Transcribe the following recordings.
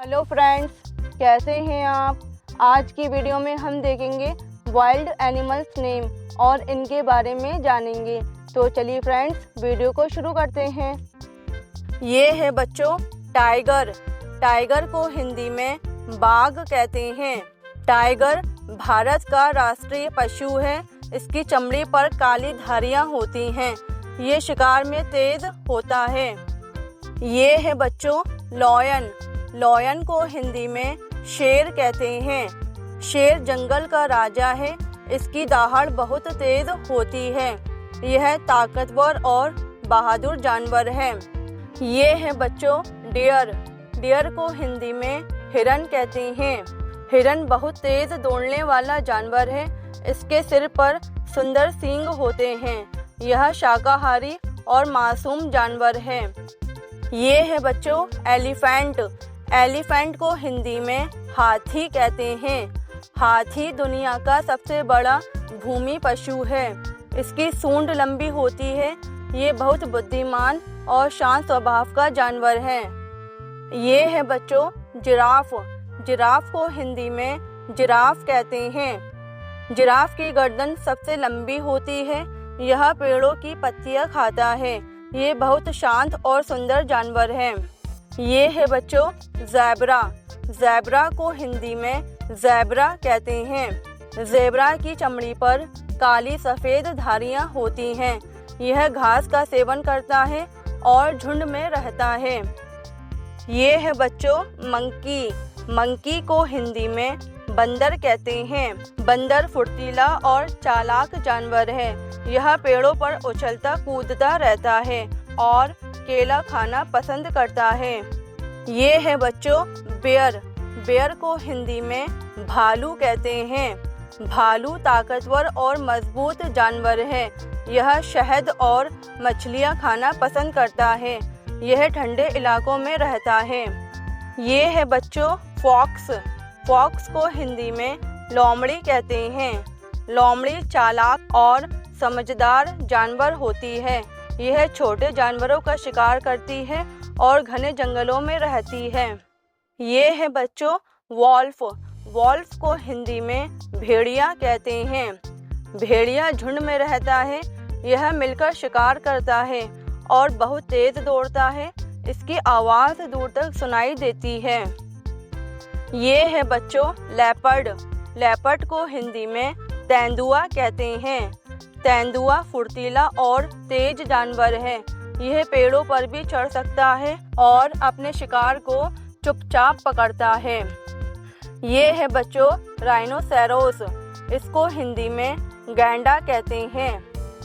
Hello friends, कैसे हैं आप। आज की वीडियो में हम देखेंगे वाइल्ड एनिमल्स नेम और इनके बारे में जानेंगे। तो चलिए फ्रेंड्स, वीडियो को शुरू करते हैं। ये है बच्चों टाइगर। टाइगर को हिंदी में बाघ कहते हैं। टाइगर भारत का राष्ट्रीय पशु है। इसकी चमड़ी पर काली धारियां होती हैं। ये शिकार में तेज होता है। ये है बच्चों लॉयन। लॉयन को हिंदी में शेर कहते हैं। शेर जंगल का राजा है। इसकी दहाड़ बहुत तेज होती है। यह ताकतवर और बहादुर जानवर है। ये है बच्चों डियर। डियर को हिंदी में हिरन कहते हैं। हिरन बहुत तेज दौड़ने वाला जानवर है। इसके सिर पर सुंदर सींग होते हैं। यह शाकाहारी और मासूम जानवर है। ये है बच्चों एलिफेंट। एलिफेंट को हिंदी में हाथी कहते हैं। हाथी दुनिया का सबसे बड़ा भूमि पशु है। इसकी सूंड लंबी होती है। ये बहुत बुद्धिमान और शांत स्वभाव का जानवर है। ये है बच्चों जिराफ। जिराफ को हिंदी में जिराफ कहते हैं। जिराफ की गर्दन सबसे लंबी होती है। यह पेड़ों की पत्तियां खाता है। ये बहुत शांत और सुंदर जानवर है। ये है बच्चों ज़ेब्रा। ज़ेब्रा को हिंदी में ज़ेब्रा कहते हैं। ज़ेब्रा की चमड़ी पर काली सफ़ेद धारियां होती हैं। यह घास का सेवन करता है और झुंड में रहता है। ये है बच्चों मंकी। मंकी को हिंदी में बंदर कहते हैं। बंदर फुर्तीला और चालाक जानवर है। यह पेड़ों पर उछलता कूदता रहता है और केला खाना पसंद करता है। ये है बच्चों बेयर। बेयर को हिंदी में भालू कहते हैं। भालू ताकतवर और मजबूत जानवर है। यह शहद और मछलियाँ खाना पसंद करता है। यह ठंडे इलाकों में रहता है। ये है बच्चों फॉक्स। फॉक्स को हिंदी में लोमड़ी कहते हैं। लोमड़ी चालाक और समझदार जानवर होती है। यह छोटे जानवरों का शिकार करती है और घने जंगलों में रहती है। ये है बच्चों वॉल्फ। वॉल्फ को हिंदी में भेड़िया कहते हैं। भेड़िया झुंड में रहता है। यह मिलकर शिकार करता है और बहुत तेज दौड़ता है। इसकी आवाज़ दूर तक सुनाई देती है। ये है बच्चों लेपर्ड। लेपर्ड को हिंदी में तेंदुआ कहते हैं। तेंदुआ फुर्तीला और तेज जानवर है। यह पेड़ों पर भी चढ़ सकता है और अपने शिकार को चुपचाप पकड़ता है। ये है बच्चों राइनोसेरोस। इसको हिंदी में गैंडा कहते हैं।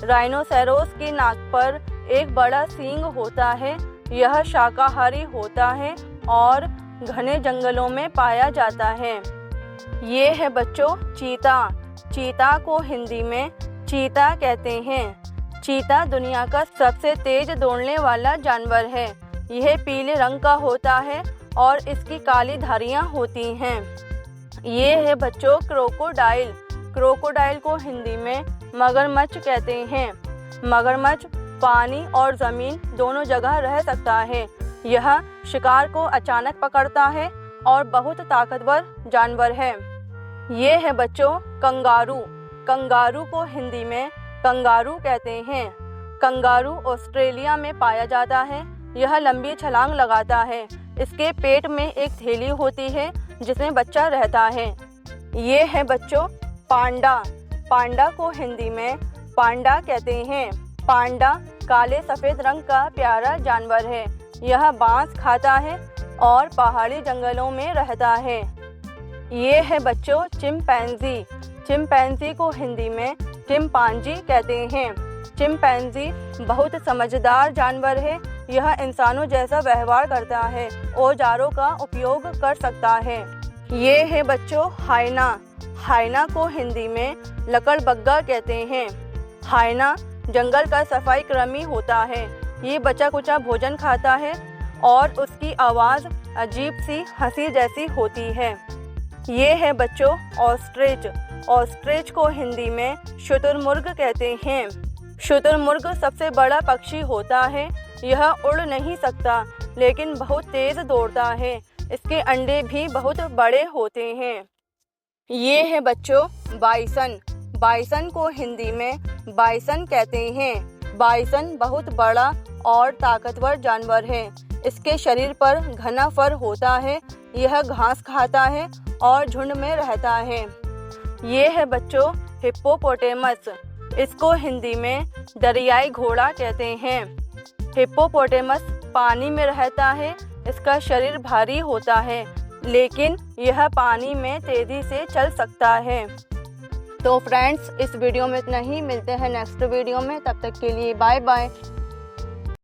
राइनोसेरोस की नाक पर एक बड़ा सींग होता है। यह शाकाहारी होता है और घने जंगलों में पाया जाता है। ये है बच्चों चीता। चीता को हिंदी में चीता कहते हैं। चीता दुनिया का सबसे तेज दौड़ने वाला जानवर है। यह पीले रंग का होता है और इसकी काली धारियां होती हैं। ये है बच्चों क्रोकोडाइल। क्रोकोडाइल को हिंदी में मगरमच्छ कहते हैं। मगरमच्छ पानी और ज़मीन दोनों जगह रह सकता है। यह शिकार को अचानक पकड़ता है और बहुत ताकतवर जानवर है। ये है बच्चों कंगारू। कंगारू को हिंदी में कंगारू कहते हैं। कंगारू ऑस्ट्रेलिया में पाया जाता है। यह लंबी छलांग लगाता है। इसके पेट में एक थैली होती है जिसमें बच्चा रहता है। ये है बच्चों पांडा। पांडा को हिंदी में पांडा कहते हैं। पांडा काले सफ़ेद रंग का प्यारा जानवर है। यह बांस खाता है और पहाड़ी जंगलों में रहता है। ये है बच्चों चिंपैंजी। चिंपैंजी को हिंदी में चिंपांजी कहते हैं। चिंपैंजी बहुत समझदार जानवर है। यह इंसानों जैसा व्यवहार करता है। औजारों का उपयोग कर सकता है। ये है बच्चों हाइना। हाइना को हिंदी में लकड़बग्गा कहते हैं। हाइना जंगल का सफाई कर्मी होता है। ये बचा कुचा भोजन खाता है और उसकी आवाज़ अजीब सी हंसी जैसी होती है। ये है बच्चों ऑस्ट्रिच। ऑस्ट्रिच को हिंदी में शुतुरमुर्ग कहते हैं। शुतुरमुर्ग सबसे बड़ा पक्षी होता है। यह उड़ नहीं सकता लेकिन बहुत तेज दौड़ता है। इसके अंडे भी बहुत बड़े होते हैं। ये है बच्चों बाइसन। बाइसन को हिंदी में बाइसन कहते हैं। बाइसन बहुत बड़ा और ताकतवर जानवर है। इसके शरीर पर घना फर होता है। यह घास खाता है और झुंड में रहता है। ये है बच्चों हिप्पोपोटेमस। इसको हिंदी में दरियाई घोड़ा कहते हैं। हिप्पोपोटेमस पानी में रहता है। इसका शरीर भारी होता है, लेकिन यह पानी में तेजी से चल सकता है। तो फ्रेंड्स, इस वीडियो में इतना ही। मिलते हैं नेक्स्ट वीडियो में। तब तक के लिए बाय बाय।